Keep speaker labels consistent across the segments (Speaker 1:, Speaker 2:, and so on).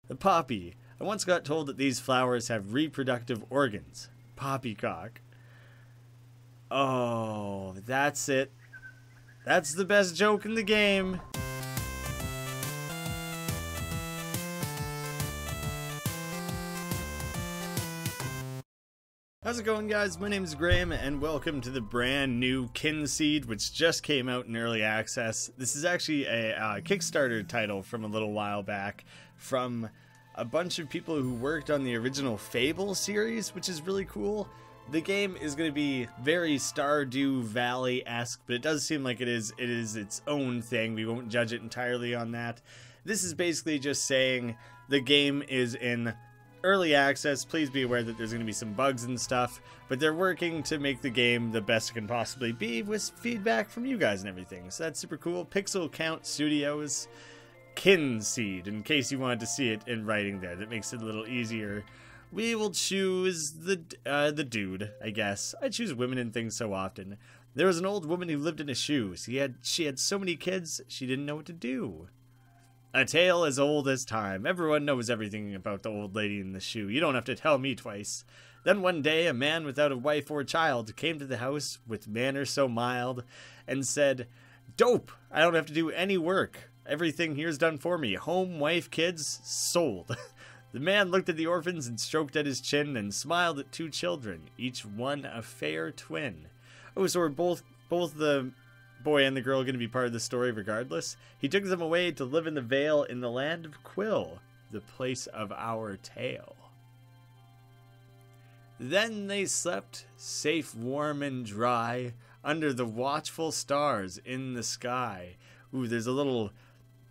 Speaker 1: The poppy. I once got told that these flowers have reproductive organs. Poppycock. Oh, that's it. That's the best joke in the game. How's it going, guys? My name is Graeme, and welcome to the brand new Kynseed, which just came out in early access. This is actually a Kickstarter title from a little while back from a bunch of people who worked on the original Fable series, which is really cool. The game is going to be very Stardew Valley-esque, but it does seem like it is its own thing. We won't judge it entirely on that. This is basically just saying the game is in early access. Please be aware that there's going to be some bugs and stuff, but they're working to make the game the best it can possibly be with feedback from you guys and everything. So that's super cool. PixelCount Studios, Kynseed, in case you wanted to see it in writing there. That makes it a little easier. We will choose the dude, I guess. I choose women and things so often. There was an old woman who lived in a shoe. She had so many kids, she didn't know what to do. A tale as old as time. Everyone knows everything about the old lady in the shoe. You don't have to tell me twice. Then one day, a man without a wife or child came to the house with manner so mild and said, "Dope! I don't have to do any work. Everything here's done for me. Home, wife, kids, sold." The man looked at the orphans and stroked at his chin and smiled at two children, each one a fair twin. Oh, so are both the boy and the girl going to be part of the story regardless? He took them away to live in the Vale in the land of Quill, the place of our tale. Then they slept, safe, warm, and dry, under the watchful stars in the sky. Ooh, there's a little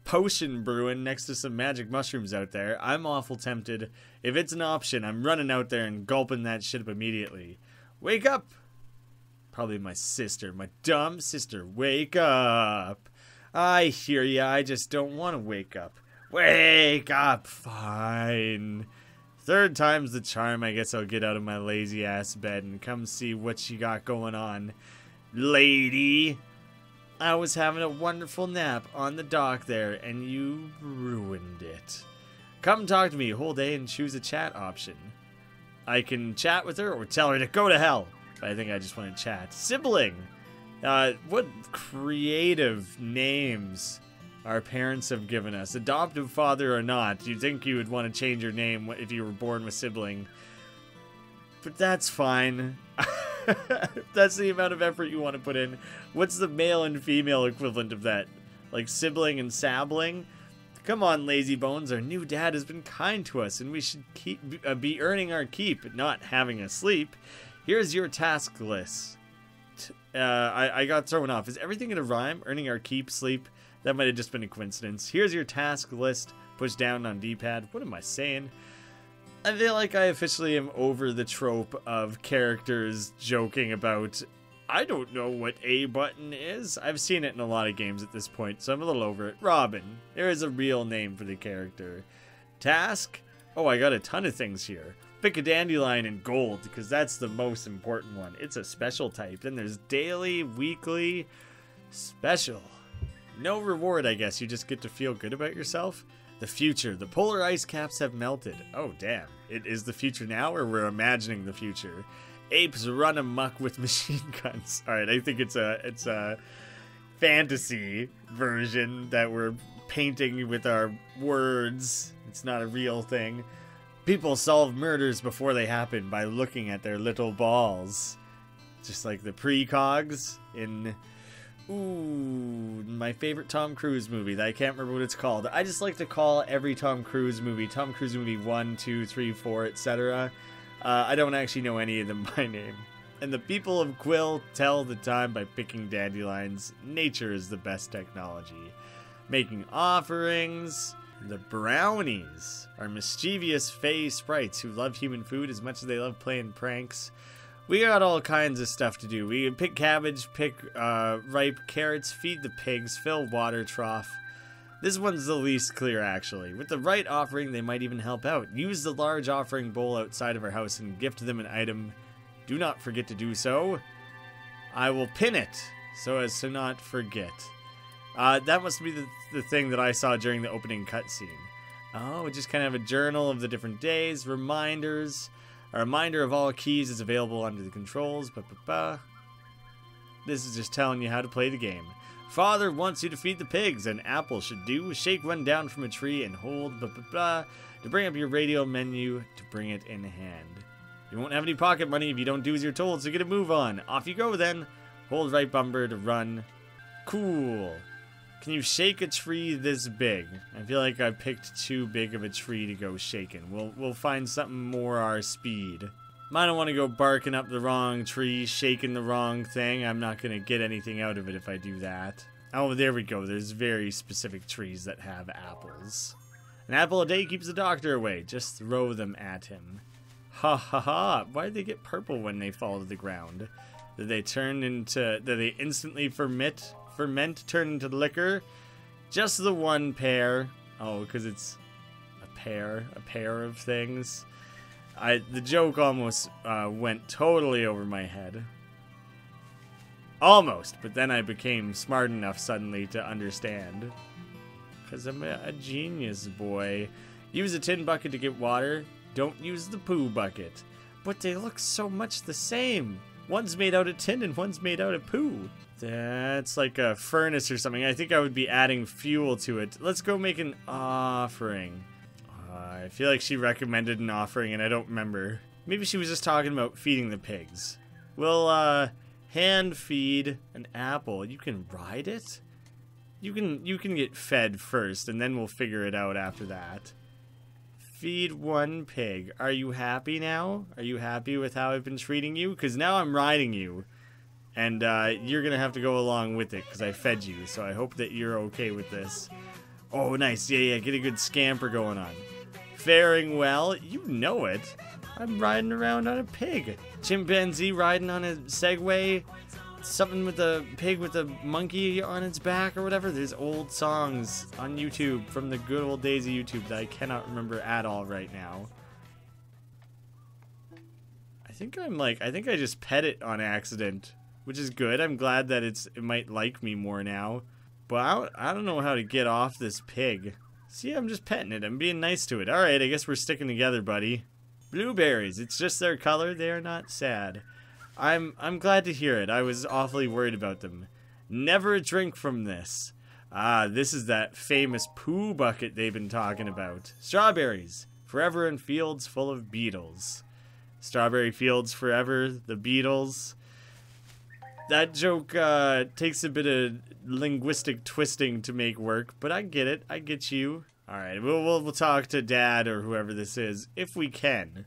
Speaker 1: potion brewing next to some magic mushrooms out there. I'm awful tempted. If it's an option, I'm running out there and gulping that shit up immediately. Wake up! Probably my sister, my dumb sister. Wake up! I hear ya, I just don't want to wake up. Wake up! Fine. Third time's the charm. I guess I'll get out of my lazy ass bed and come see what you got going on, lady. I was having a wonderful nap on the dock there, and you ruined it. Come talk to me whole day and choose a chat option. I can chat with her or tell her to go to hell. But I think I just want to chat. Sibling! What creative names our parents have given us. Adoptive father or not, you'd think you would want to change your name if you were born with sibling. But that's fine. That's the amount of effort you want to put in. What's the male and female equivalent of that? Like sibling and sabling? Come on, lazy bones. Our new dad has been kind to us, and we should be earning our keep, not having a sleep. Here's your task list. I got thrown off. Is everything in a rhyme? Earning our keep, sleep? That might have just been a coincidence. Here's your task list. Push down on D-pad. What am I saying? I feel like I officially am over the trope of characters joking about, I don't know what A button is. I've seen it in a lot of games at this point, so I'm a little over it. Robin. There is a real name for the character. Task? Oh, I got a ton of things here. Pick a dandelion in gold, because that's the most important one. It's a special type. Then there's daily, weekly, special. No reward, I guess. You just get to feel good about yourself. The future. The polar ice caps have melted. Oh, damn. It is the future now, or we're imagining the future? Apes run amok with machine guns. Alright, I think it's a fantasy version that we're painting with our words. It's not a real thing. People solve murders before they happen by looking at their little balls. Just like the precogs in... Ooh, my favorite Tom Cruise movie that I can't remember what it's called. I just like to call every Tom Cruise movie 1, 2, 3, 4, etc. I don't actually know any of them by name. And the people of Quill tell the time by picking dandelions. Nature is the best technology. Making offerings. The brownies are mischievous fey sprites who love human food as much as they love playing pranks. We got all kinds of stuff to do. We can pick cabbage, pick ripe carrots, feed the pigs, fill water trough. This one's the least clear, actually. With the right offering, they might even help out. Use the large offering bowl outside of our house and gift them an item. Do not forget to do so. I will pin it so as to not forget. That must be the thing that I saw during the opening cutscene. Oh, just kind of a journal of the different days, reminders. A reminder of all keys is available under the controls. This is just telling you how to play the game. Father wants you to feed the pigs. An apple should do. Shake one down from a tree and hold to bring up your radio menu to bring it in hand. You won't have any pocket money if you don't do as you're told, so get a move on. Off you go then. Hold right bumper to run. Cool. Can you shake a tree this big? I feel like I picked too big of a tree to go shaking. We'll find something more our speed. I don't want to go barking up the wrong tree, shaking the wrong thing. I'm not going to get anything out of it if I do that. Oh, there we go. There's very specific trees that have apples. An apple a day keeps the doctor away. Just throw them at him. Ha ha ha. Why do they get purple when they fall to the ground? Did they instantly ferment, turn into liquor? Just the one pair. Oh, because it's a pair of things. The joke almost went totally over my head. Almost, but then I became smart enough suddenly to understand. Because I'm a genius, boy. Use a tin bucket to get water. Don't use the poo bucket. But they look so much the same. One's made out of tin and one's made out of poo. That's like a furnace or something. I think I would be adding fuel to it. Let's go make an offering. I feel like she recommended an offering and I don't remember. Maybe she was just talking about feeding the pigs. We'll hand feed an apple. You can ride it? You can get fed first and then we'll figure it out after that. Feed one pig. Are you happy now? Are you happy with how I've been treating you? Because now I'm riding you. And you're going to have to go along with it because I fed you. So I hope that you're okay with this. Oh, nice. Yeah. Get a good scamper going on. Faring well. You know it. I'm riding around on a pig. Chimpanzee riding on a Segway. Something with a pig with a monkey on its back or whatever. There's old songs on YouTube from the good old days of YouTube that I cannot remember at all right now. I think I just pet it on accident, which is good. I'm glad that it might like me more now. But I don't know how to get off this pig. See, I'm just petting it. I'm being nice to it. All right, I guess we're sticking together, buddy. Blueberries. It's just their color. They are not sad. I'm glad to hear it. I was awfully worried about them. Never a drink from this. This is that famous poo bucket they've been talking about. Strawberries. Forever in fields full of beetles. Strawberry fields forever, the beetles. That joke takes a bit of linguistic twisting to make work, but I get it. I get you. All right, we'll talk to Dad or whoever this is if we can.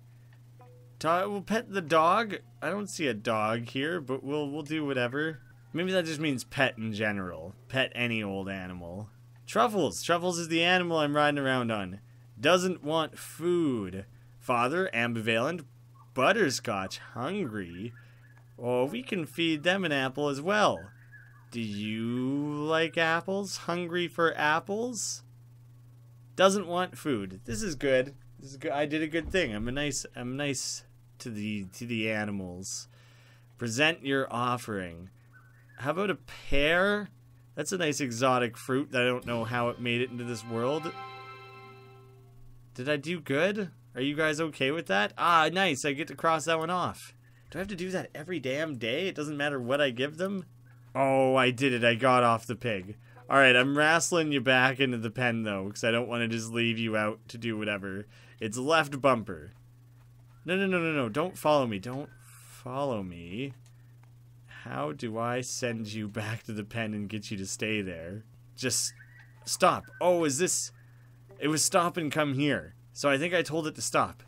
Speaker 1: We'll pet the dog. I don't see a dog here, but we'll do whatever. Maybe that just means pet in general. Pet any old animal. Truffles. Truffles is the animal I'm riding around on. Doesn't want food. Father, ambivalent. Butterscotch, hungry. Oh, we can feed them an apple as well. Do you like apples? Hungry for apples? Doesn't want food. This is good. This is good. I did a good thing. I'm nice to the animals. Present your offering. How about a pear? That's a nice exotic fruit that I don't know how it made it into this world. Did I do good? Are you guys okay with that? Ah, nice. I get to cross that one off. Do I have to do that every damn day? It doesn't matter what I give them? Oh, I did it. I got off the pig. Alright, I'm wrestling you back into the pen, though, because I don't want to just leave you out to do whatever. It's left bumper. No. Don't follow me. Don't follow me. How do I send you back to the pen and get you to stay there? Just stop. Oh, is this... It was stop and come here. So I think I told it to stop.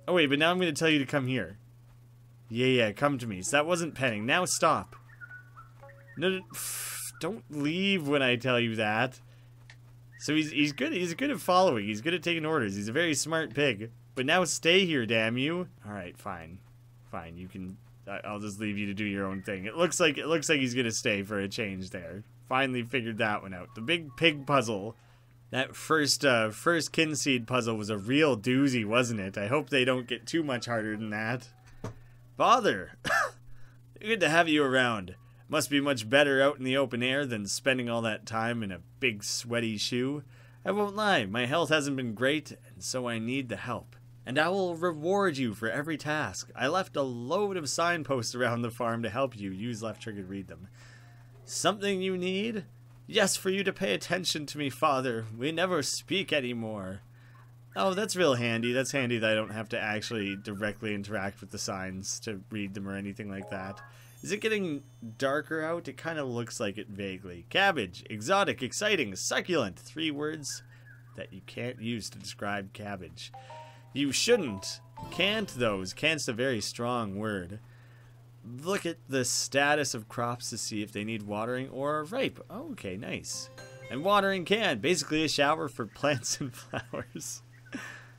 Speaker 1: Oh, wait, but now I'm going to tell you to come here. Yeah, come to me. So that wasn't penning. Now stop. No, don't leave when I tell you that. So he's good. He's good at following. He's good at taking orders. He's a very smart pig. But now stay here, damn you. All right, fine. You can... I'll just leave you to do your own thing. It looks like he's going to stay for a change there. Finally figured that one out. The big pig puzzle. That first Kynseed puzzle was a real doozy, wasn't it? I hope they don't get too much harder than that. Father, good to have you around. Must be much better out in the open air than spending all that time in a big sweaty shoe. I won't lie, my health hasn't been great, and so I need the help. And I will reward you for every task. I left a load of signposts around the farm to help you. Use left trigger to read them. Something you need? Yes, for you to pay attention to me, Father. We never speak anymore. Oh, that's real handy. That's handy that I don't have to actually directly interact with the signs to read them or anything like that. Is it getting darker out? It kind of looks like it vaguely. Cabbage. Exotic, exciting, succulent. 3 words that you can't use to describe cabbage. You shouldn't. Can't, those. Can't's a very strong word. Look at the status of crops to see if they need watering or are ripe. Oh, okay, nice. And watering can. Basically a shower for plants and flowers.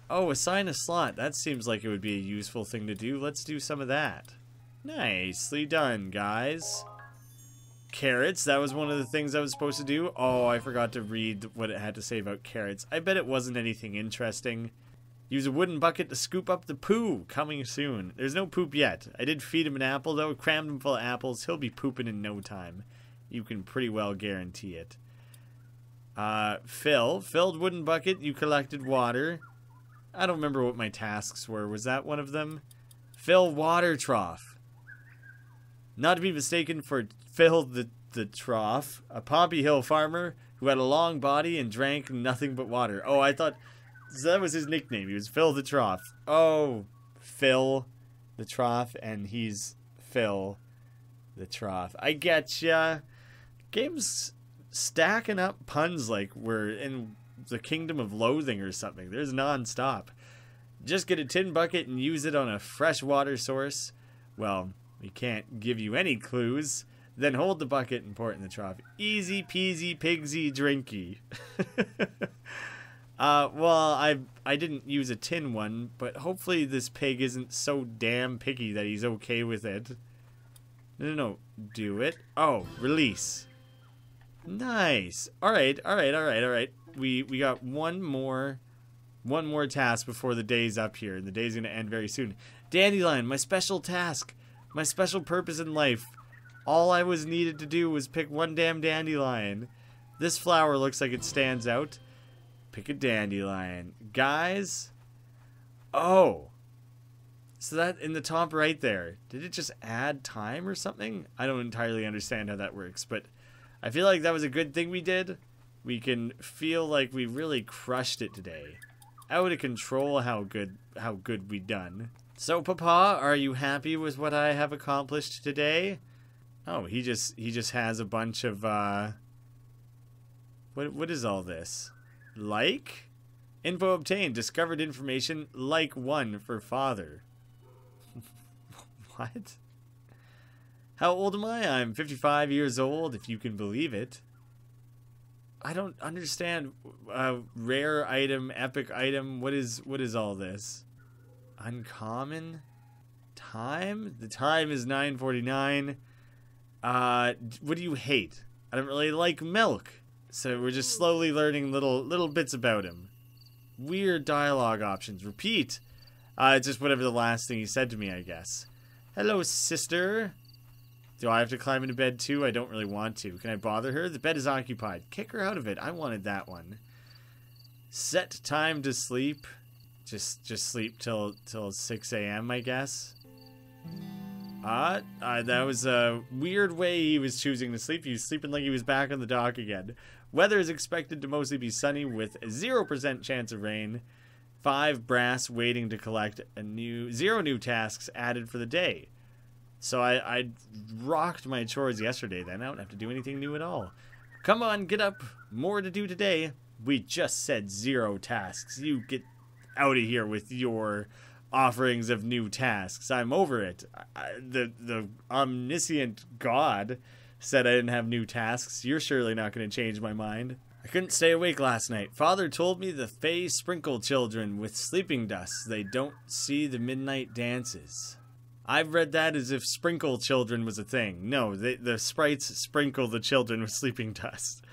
Speaker 1: Oh, assign a slot. That seems like it would be a useful thing to do. Let's do some of that. Nicely done, guys. Carrots. That was one of the things I was supposed to do. Oh, I forgot to read what it had to say about carrots. I bet it wasn't anything interesting. Use a wooden bucket to scoop up the poo. Coming soon. There's no poop yet. I did feed him an apple, though. Crammed him full of apples. He'll be pooping in no time. You can pretty well guarantee it. Fill. Filled wooden bucket. You collected water. I don't remember what my tasks were. Was that one of them? Fill water trough. Not to be mistaken for Phil the trough. A Pompey Hill farmer who had a long body and drank nothing but water. Oh, I thought... So that was his nickname. He was Phil the Trough. Oh, Phil the Trough, and he's Phil the Trough. I getcha. Game's stacking up puns like we're in the Kingdom of Loathing or something. There's non-stop. Just get a tin bucket and use it on a fresh water source. Well, we can't give you any clues. Then hold the bucket and pour it in the trough. Easy peasy pigsy drinky. Well, I didn't use a tin one, but hopefully this pig isn't so damn picky that he's okay with it. No. Do it. Oh, release. Nice. Alright. We got one more task before the day's up here, and the day's gonna end very soon. Dandelion, my special task. My special purpose in life. All I was needed to do was pick one damn dandelion. This flower looks like it stands out. Pick a dandelion. Guys. Oh. So that in the top right there, did it just add time or something? I don't entirely understand how that works, but I feel like that was a good thing we did. We can feel like we really crushed it today. Out of control how good we done. So Papa, are you happy with what I have accomplished today? Oh, he just has a bunch of what is all this? Like? Info obtained. Discovered information. Like 1 for father. What? How old am I? I'm 55 years old, if you can believe it. I don't understand. Rare item, epic item. What is all this? Uncommon? Time? The time is 9:49. What do you hate? I don't really like milk. So we're just slowly learning little bits about him. Weird dialogue options. Repeat. It's just whatever the last thing he said to me, I guess. Hello, sister. Do I have to climb into bed too? I don't really want to. Can I bother her? The bed is occupied. Kick her out of it. I wanted that one. Set time to sleep. Just sleep till 6 a.m. I guess. That was a weird way he was choosing to sleep. He was sleeping like he was back on the dock again. Weather is expected to mostly be sunny with 0% chance of rain. 5 brass waiting to collect. 0 new tasks added for the day. So I rocked my chores yesterday then. I don't have to do anything new at all. Come on, get up. More to do today. We just said 0 tasks. You get out of here with your offerings of new tasks. I'm over it. The omniscient God said I didn't have new tasks. You're surely not going to change my mind. I couldn't stay awake last night. Father told me the Fae sprinkle children with sleeping dust. They don't see the midnight dances. I've read that as if sprinkle children was a thing. No, the sprites sprinkle the children with sleeping dust.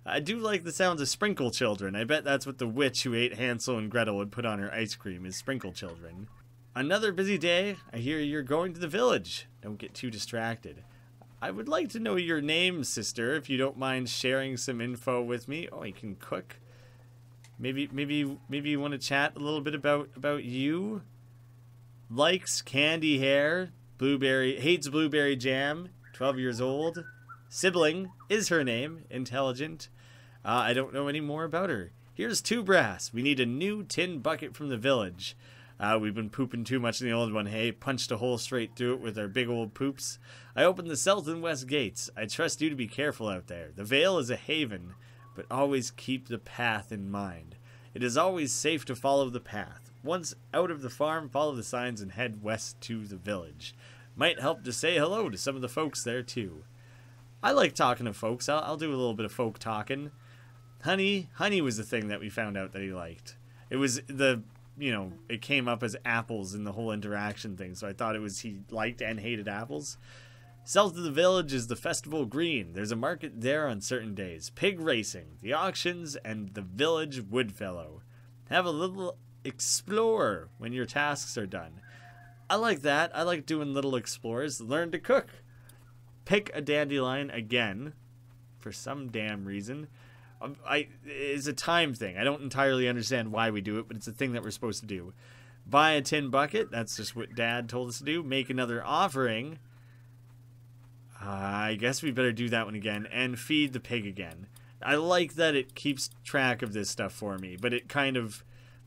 Speaker 1: I do like the sounds of sprinkle children. I bet that's what the witch who ate Hansel and Gretel would put on her ice cream, is sprinkle children. Another busy day. I hear you're going to the village. Don't get too distracted. I would like to know your name, sister, if you don't mind sharing some info with me. Oh, you can cook. maybe you want to chat a little bit about you. Likes candy hair, hates blueberry jam, 12 years old. Sibling is her name, intelligent. I don't know any more about her. Here's 2 brass. We need a new tin bucket from the village. We've been pooping too much in the old one, hey? Punched a hole straight through it with our big old poops. I opened the south and west gates. I trust you to be careful out there. The Vale is a haven, but always keep the path in mind. It is always safe to follow the path. Once out of the farm, follow the signs and head west to the village. Might help to say hello to some of the folks there, too. I like talking to folks. I'll do a little bit of folk talking. Honey was the thing that we found out that he liked. It was it came up as apples in the whole interaction thing, so I thought it was he liked and hated apples. South of the village is the festival green. There's a market there on certain days. Pig racing, the auctions, and the village woodfellow. Have a little explore when your tasks are done. I like that. I like doing little explores. Learn to cook. Pick a dandelion again, for some damn reason. It's a time thing. I don't entirely understand why we do it, but it's a thing that we're supposed to do. Buy a tin bucket. That's just what Dad told us to do. Make another offering. I guess we better do that one again. And feed the pig again. I like that it keeps track of this stuff for me, but it kind of...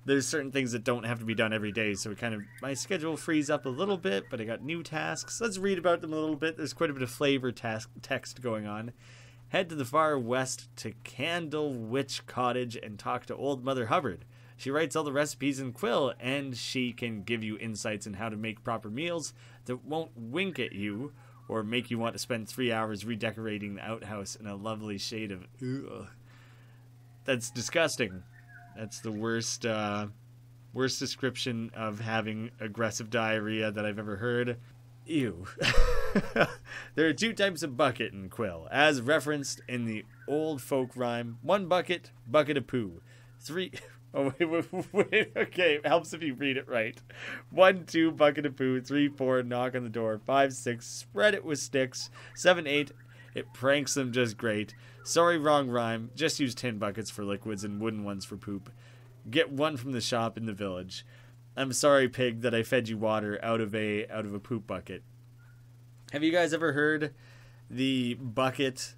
Speaker 1: There's certain things that don't have to be done every day, so it kind of... My schedule frees up a little bit, but I got new tasks. Let's read about them a little bit. There's quite a bit of flavor text going on. Head to the far west to Candle Witch Cottage and talk to Old Mother Hubbard. She writes all the recipes in quill, and she can give you insights on how to make proper meals that won't wink at you or make you want to spend 3 hours redecorating the outhouse in a lovely shade of... Ugh. That's disgusting. That's the worst description of having aggressive diarrhea that I've ever heard. Ew. There are 2 types of bucket in quill, as referenced in the old folk rhyme. 1 bucket, bucket of poo. 3... Oh, wait, okay, it helps if you read it right. 1, 2, bucket of poo. 3, 4, knock on the door. 5, 6, spread it with sticks. 7, 8, it pranks them just great. Sorry, wrong rhyme. Just use tin buckets for liquids and wooden ones for poop. Get 1 from the shop in the village. I'm sorry, pig, that I fed you water out of a poop bucket. Have you guys ever heard the bucket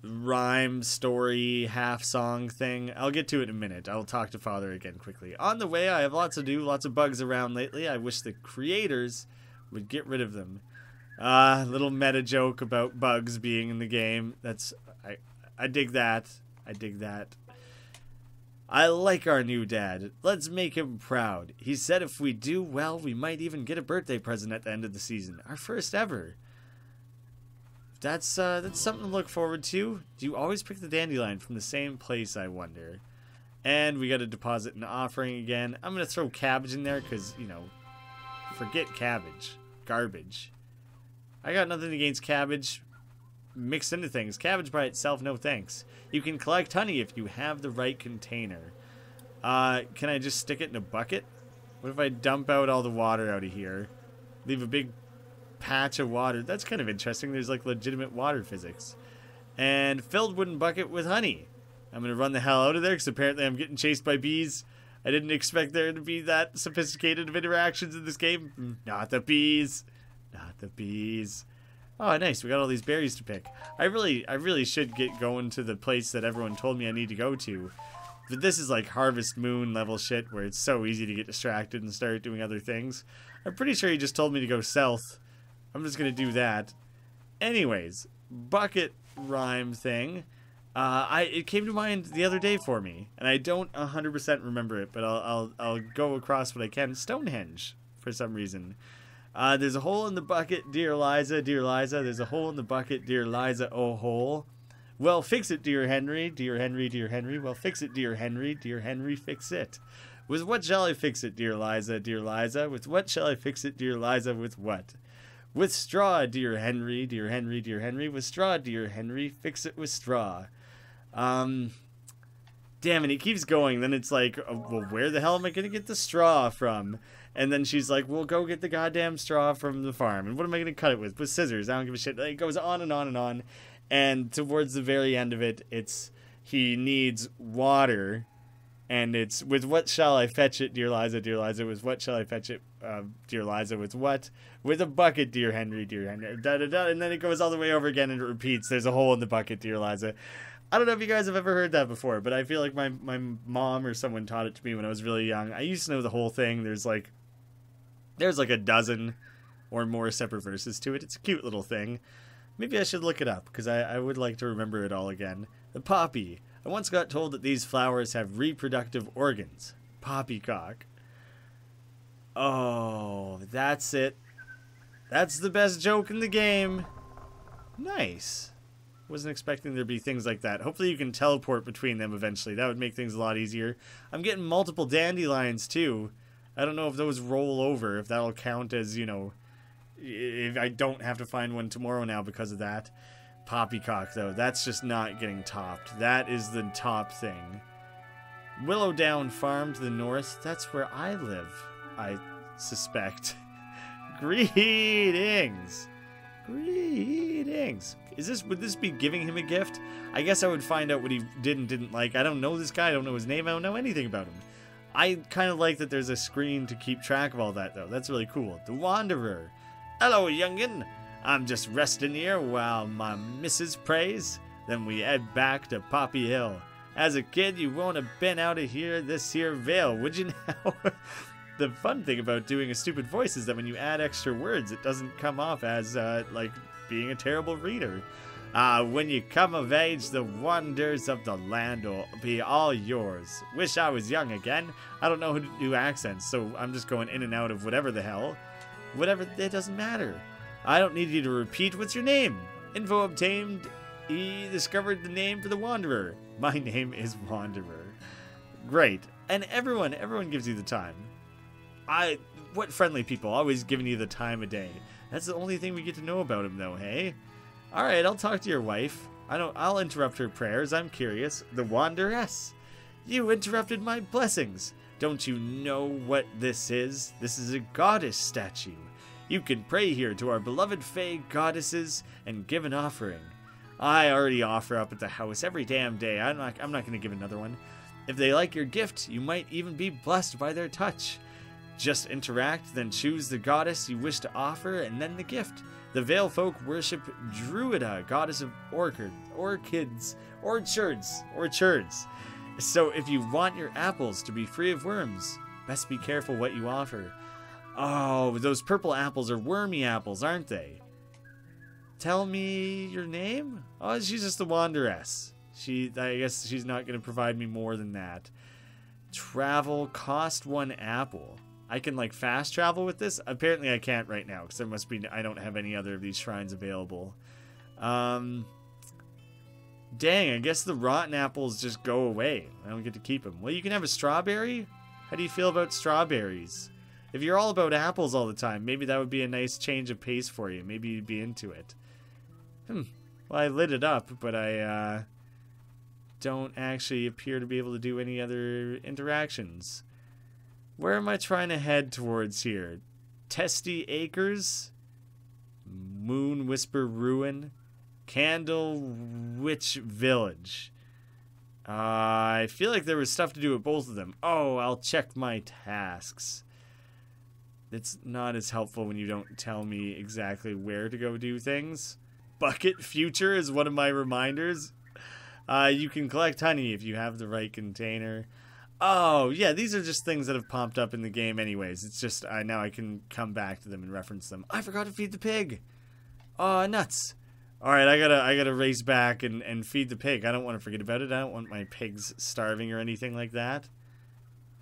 Speaker 1: rhyme story half song thing? I'll get to it in a minute. I'll talk to Father again quickly. On the way, I have lots to do, lots of bugs around lately. I wish the creators would get rid of them. Little meta joke about bugs being in the game. I dig that. I dig that. I like our new dad. Let's make him proud. He said if we do well, we might even get a birthday present at the end of the season. Our first ever. That's something to look forward to. Do you always pick the dandelion from the same place, I wonder? And we got to deposit an offering again. I'm going to throw cabbage in there because, forget cabbage. Garbage. I got nothing against cabbage mixed into things. Cabbage by itself, no thanks. You can collect honey if you have the right container. Can I just stick it in a bucket? What if I dump out all the water out of here? Leave a big patch of water. That's kind of interesting. There's like legitimate water physics. And filled wooden bucket with honey. I'm going to run the hell out of there because apparently I'm getting chased by bees. I didn't expect there to be that sophisticated of interactions in this game. Not the bees. Not the bees. Oh, nice. We got all these berries to pick. I really should get going to the place that everyone told me I need to go to. But this is like Harvest Moon level shit where it's so easy to get distracted and start doing other things. I'm pretty sure he just told me to go south. I'm just going to do that. Anyways, bucket rhyme thing. It came to mind the other day for me, and I don't 100% remember it, but I'll go across what I can. Stonehenge, for some reason. There's a hole in the bucket, dear Liza, dear Liza. There's a hole in the bucket, dear Liza, oh hole. Well, fix it, dear Henry, dear Henry, dear Henry. Well, fix it, dear Henry, dear Henry, fix it. With what shall I fix it, dear Liza, dear Liza? With what shall I fix it, dear Liza, with what? With straw, dear Henry, dear Henry, dear Henry. With straw, dear Henry, fix it with straw. Damn it, he keeps going. Then it's like, well, where the hell am I going to get the straw from? And then she's like, well, go get the goddamn straw from the farm. And what am I going to cut it with? With scissors. I don't give a shit. It goes on and on and on. And towards the very end of it, he needs water. And it's with what shall I fetch it, dear Liza, dear Liza, with what shall I fetch it, dear Liza, with what? With a bucket, dear Henry, da da da, and then it goes all the way over again and it repeats, there's a hole in the bucket, dear Liza. I don't know if you guys have ever heard that before, but I feel like my mom or someone taught it to me when I was really young. I used to know the whole thing. There's like a dozen or more separate verses to it. It's a cute little thing. Maybe I should look it up, because I would like to remember it all again. The poppy. I once got told that these flowers have reproductive organs. Poppycock. Oh, that's it. That's the best joke in the game. Nice. Wasn't expecting there'd be things like that. Hopefully you can teleport between them eventually. That would make things a lot easier. I'm getting multiple dandelions too. I don't know if those roll over, if that'll count as, you know, if I don't have to find one tomorrow now because of that. Poppycock, though, that's just not getting topped. That is the top thing. Willowdown Farm to the north, that's where I live, I suspect. Greetings! Greetings! Would this be giving him a gift? I guess I would find out what he did and didn't like. I don't know this guy, I don't know his name, I don't know anything about him. I kind of like that there's a screen to keep track of all that, though. That's really cool. The Wanderer. Hello, youngin'. I'm just resting here while my missus prays. Then we head back to Poppy Hill. As a kid, you won't have been out of here this here vale, would you now? The fun thing about doing a stupid voice is that when you add extra words, it doesn't come off as, like, being a terrible reader. When you come of age, the wonders of the land will be all yours. Wish I was young again. I don't know how to do accents, so I'm just going in and out of whatever the hell. Whatever, it doesn't matter. I don't need you to repeat. What's your name? Info obtained. He discovered the name for the Wanderer. My name is Wanderer. Great. And everyone gives you the time. What friendly people, always giving you the time of day. That's the only thing we get to know about him, though, hey? Alright, I'll talk to your wife. I'll interrupt her prayers, I'm curious. The Wanderess. You interrupted my blessings. Don't you know what this is? This is a goddess statue. You can pray here to our beloved Fae goddesses and give an offering. I already offer up at the house every damn day. I'm not going to give another one. If they like your gift, you might even be blessed by their touch. Just interact, then choose the goddess you wish to offer, and then the gift. The Vale folk worship Druida, goddess of orchids. So if you want your apples to be free of worms, best be careful what you offer. Oh, those purple apples are wormy apples, aren't they? Tell me your name? Oh, she's just the Wanderess. I guess she's not going to provide me more than that. Travel, cost 1 apple. I can, like, fast travel with this? Apparently I can't right now, because I don't have any other of these shrines available. Dang, I guess the rotten apples just go away. I don't get to keep them. Well, you can have a strawberry? How do you feel about strawberries? If you're all about apples all the time, maybe that would be a nice change of pace for you. Maybe you'd be into it. Well, I lit it up, but I don't actually appear to be able to do any other interactions. Where am I trying to head towards here? Testy Acres? Moon Whisper Ruin? Candle Witch Village. I feel like there was stuff to do with both of them. Oh, I'll check my tasks. It's not as helpful when you don't tell me exactly where to go do things. Bucket Future is one of my reminders. You can collect honey if you have the right container. Oh, yeah, these are just things that have popped up in the game anyways. It's just, now I can come back to them and reference them. I forgot to feed the pig. Oh, nuts. Alright, I gotta race back and feed the pig. I don't want to forget about it. I don't want my pigs starving or anything like that.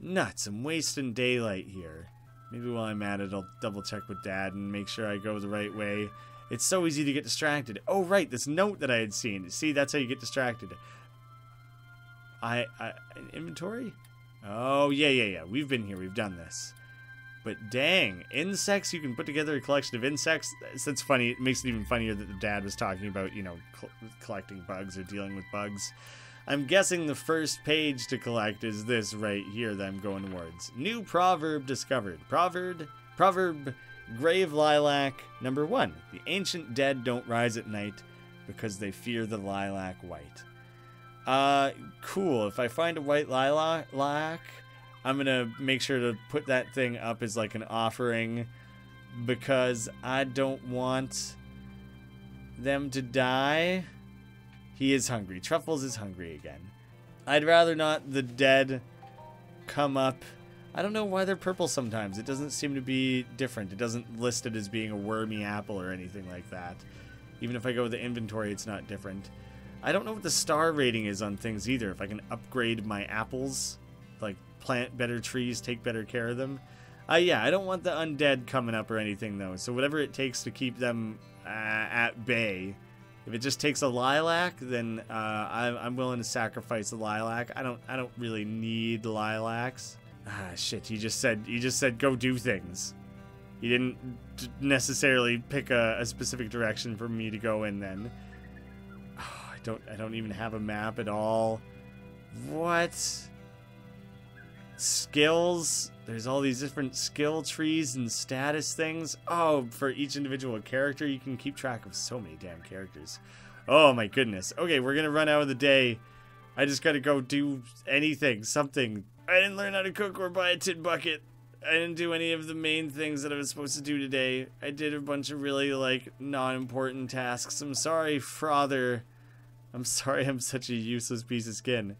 Speaker 1: Nuts, I'm wasting daylight here. Maybe while I'm at it, I'll double check with Dad and make sure I go the right way. It's so easy to get distracted. Oh, right, this note that I had seen. See, that's how you get distracted. Inventory? Oh, yeah. We've been here. We've done this. But dang, insects, you can put together a collection of insects. That's funny. It makes it even funnier that the dad was talking about, you know, collecting bugs or dealing with bugs. I'm guessing the first page to collect is this right here that I'm going towards. New proverb discovered. Proverb Grave Lilac number 1. The ancient dead don't rise at night because they fear the lilac white. Cool. If I find a white lilac, I'm gonna make sure to put that thing up as like an offering, because I don't want them to die. He is hungry. Truffles is hungry again. I'd rather not the dead come up. I don't know why they're purple sometimes. It doesn't seem to be different. It doesn't list it as being a wormy apple or anything like that. Even if I go with the inventory, it's not different. I don't know what the star rating is on things either. If I can upgrade my apples, like plant better trees, take better care of them. Yeah, I don't want the undead coming up or anything though. So whatever it takes to keep them at bay. If it just takes a lilac, then I'm willing to sacrifice the lilac. I don't really need lilacs. Ah, shit! You just said go do things. You didn't necessarily pick a specific direction for me to go in. Then oh, I don't even have a map at all. What? Skills? There's all these different skill trees and status things. Oh, for each individual character, you can keep track of so many damn characters. Oh my goodness. Okay, we're gonna run out of the day. I just gotta go do anything, something. I didn't learn how to cook or buy a tin bucket. I didn't do any of the main things that I was supposed to do today. I did a bunch of really, like, non-important tasks. I'm sorry, Father. I'm sorry I'm such a useless piece of skin.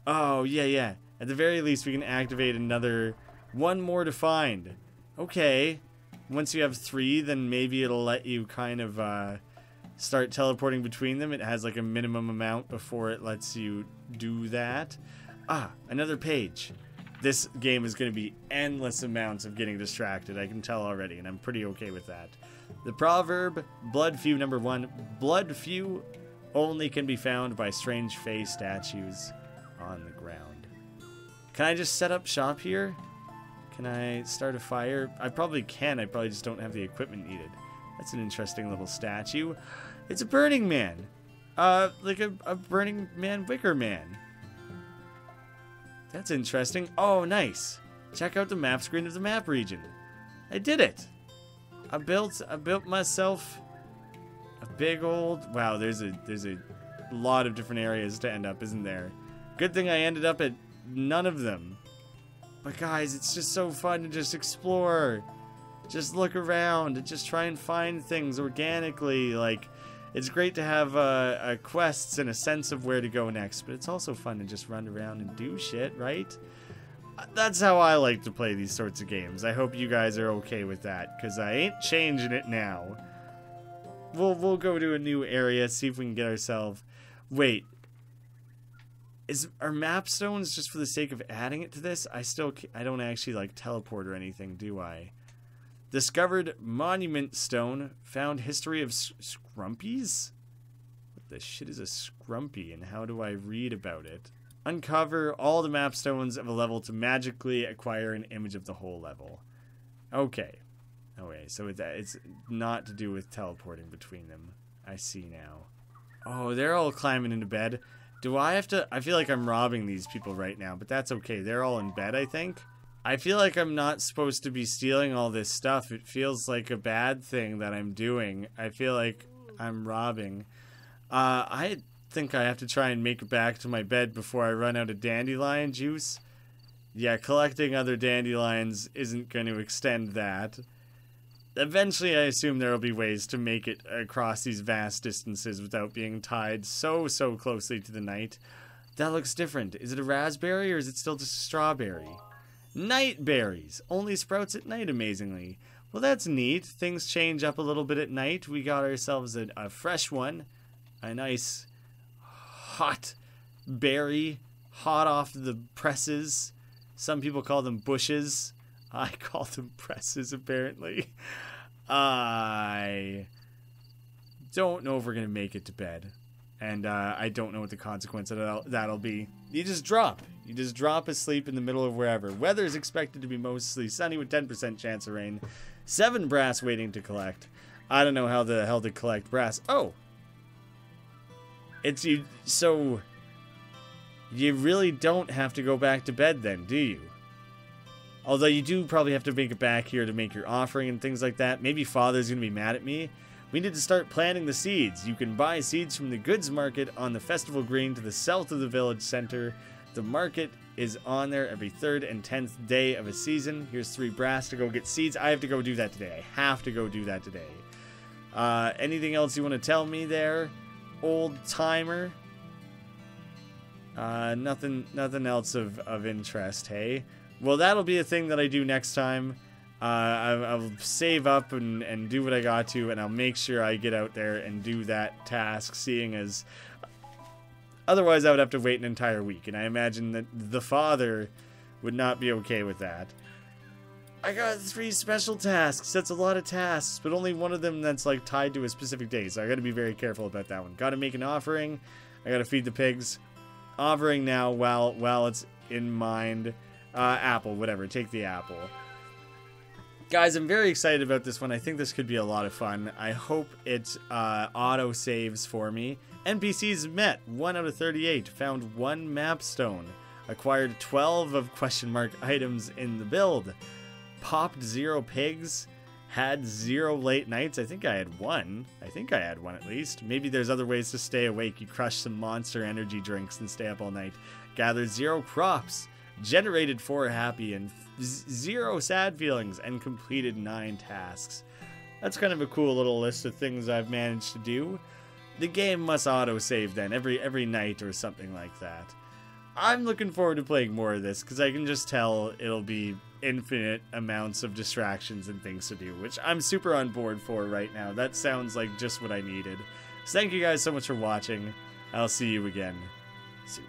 Speaker 1: Oh, yeah. At the very least, we can activate another one more to find. Okay. Once you have 3, then maybe it'll let you kind of start teleporting between them. It has like a minimum amount before it lets you do that. Ah, another page. This game is going to be endless amounts of getting distracted. I can tell already, and I'm pretty okay with that. The proverb, blood few number 1. Blood few only can be found by strange face statues on the ground. Can I just set up shop here? Can I start a fire? I probably can. I probably just don't have the equipment needed. That's an interesting little statue. It's a Burning Man. Like a Burning Man Wicker Man. That's interesting. Oh, nice. Check out the map screen of the map region. I did it. I built myself a big old... Wow, there's a lot of different areas to end up, isn't there? Good thing I ended up at none of them. But guys, it's just so fun to just explore. Just look around and just try and find things organically. Like, it's great to have quests and a sense of where to go next, but it's also fun to just run around and do shit, right? That's how I like to play these sorts of games. I hope you guys are okay with that, because I ain't changing it now. We'll go to a new area, see if we can get ourselves... Wait. Are map stones just for the sake of adding it to this? I don't actually like teleport or anything, do I? Discovered monument stone. Found history of scrumpies? What the shit is a scrumpy and how do I read about it? Uncover all the map stones of a level to magically acquire an image of the whole level. Okay. Okay, so it's not to do with teleporting between them. I see now. Oh, they're all climbing into bed. Do I have to... I feel like I'm robbing these people right now, but that's okay. They're all in bed, I think. I feel like I'm not supposed to be stealing all this stuff. It feels like a bad thing that I'm doing. I feel like I'm robbing. I think I have to try and make it back to my bed before I run out of dandelion juice. Yeah, collecting other dandelions isn't going to extend that. Eventually, I assume there will be ways to make it across these vast distances without being tied so closely to the night. That looks different. Is it a raspberry or is it still just a strawberry? Night berries. Only sprouts at night, amazingly. Well, that's neat. Things change up a little bit at night. We got ourselves a fresh one. A nice hot berry. Hot off the presses. Some people call them bushes. I call them presses, apparently. I don't know if we're going to make it to bed. And I don't know what the consequence of that'll be. You just drop. You just drop asleep in the middle of wherever. Weather is expected to be mostly sunny with 10% chance of rain. 7 brass waiting to collect. I don't know how the hell to collect brass. Oh! It's you. So, you really don't have to go back to bed then, do you? Although you do probably have to make it back here to make your offering and things like that. Maybe Father's going to be mad at me. We need to start planting the seeds. You can buy seeds from the goods market on the festival green to the south of the village center. The market is on there every 3rd and 10th day of a season. Here's 3 brass to go get seeds. I have to go do that today. I have to go do that today. Anything else you want to tell me there, old timer? Nothing else of interest, hey? Well, that'll be a thing that I do next time. I'll save up and do what I got to, and I'll make sure I get out there and do that task, seeing as otherwise I would have to wait an entire week, and I imagine that the father would not be okay with that. I got 3 special tasks. That's a lot of tasks, but only one of them that's like tied to a specific day, so I gotta be very careful about that one. Gotta make an offering. I gotta feed the pigs. Offering now while it's in mind. Apple, whatever. Take the apple. Guys, I'm very excited about this one. I think this could be a lot of fun. I hope it auto saves for me. NPCs met 1 out of 38. Found 1 map stone. Acquired 12 of question mark items in the build. Popped 0 pigs. Had 0 late nights. I think I had 1. I think I had 1 at least. Maybe there's other ways to stay awake. You crush some monster energy drinks and stay up all night. Gathered 0 crops. Generated 4 happy and 0 sad feelings. And completed 9 tasks. That's kind of a cool little list of things I've managed to do. The game must auto-save then every night or something like that. I'm looking forward to playing more of this because I can just tell it'll be infinite amounts of distractions and things to do, which I'm super on board for right now. That sounds like just what I needed. So thank you guys so much for watching. I'll see you again soon.